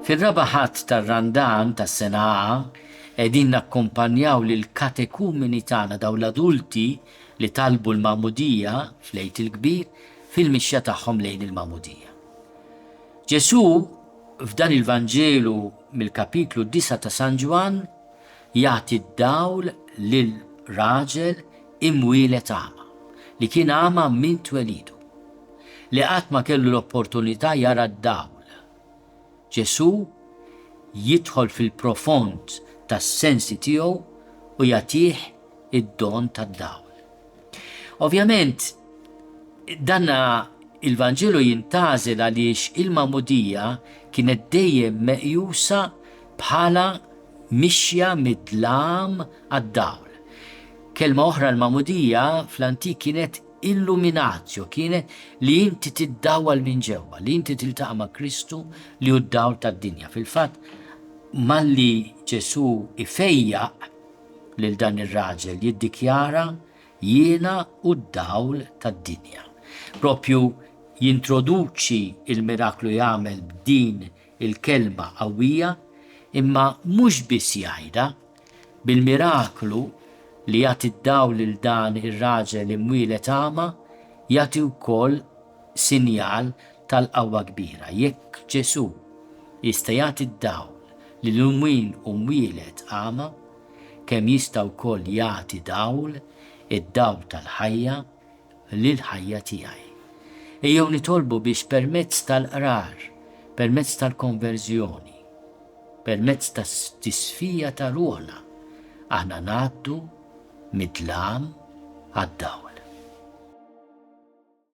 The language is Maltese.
Fil-rabaħat tar-Randan tas-Senaqa qegħdin nakkumpanjaw lil katekumeni tagħna daw l-adulti li talbu l-Magħmudija fl-Għid il-Kbir fil-mixja tagħhom lejn il-Magħmudija. Ġesù f'dan il-Vanġelu mill-kapitlu 9 ta' San Ġwan jagħti d-dawl lil raġel imwielet għama li kien għama minn twelidu li qatt ma kellu l-opportunità jara d-dawl. Ġesù jidħol fil-profond tas-sensi tiegħu u jagħtih id-don tad-dawl. Ovvjament, danna il-Vanġelu jintażel għaliex il-Magħmudija kienet dejjem meqjusa bħala mixja mid-dlam għad-dawl. Kelma oħra l-Magħmudija fl-antik kienet illuminatio, kienet li inti tiddawwal minn ġewwa, li inti tiltaqa' ma' Kristu li hu d-dawl tad-dinja. Fil-fatt, malli Ġesù ifejjaq lil dan ir-raġel jiddikjara jiena hu d-dawl tad-dinja. Propju jintroduċi il-miraklu jagħmel b'din il-kelma qawwija, imma mhux biss jgħidha bil-miraklu li jagħti d-dawl lil dan ir-raġel imwielet għama jagħti wkoll sinjal tal-qawwa kbira. Jekk Ġesù jista' jagħti d-dawl lil min u mwielet għama, kemm jista' wkoll jagħti dawl id-dawl tal-ħajja lil-ħajja tiegħi. Ejjew nitolbu biex permezz tal-qrar, permezz tal-konverżjoni, permezz tas-tisfija ta' ruħna aħna ngħaddu mid-dlam għad-dawl.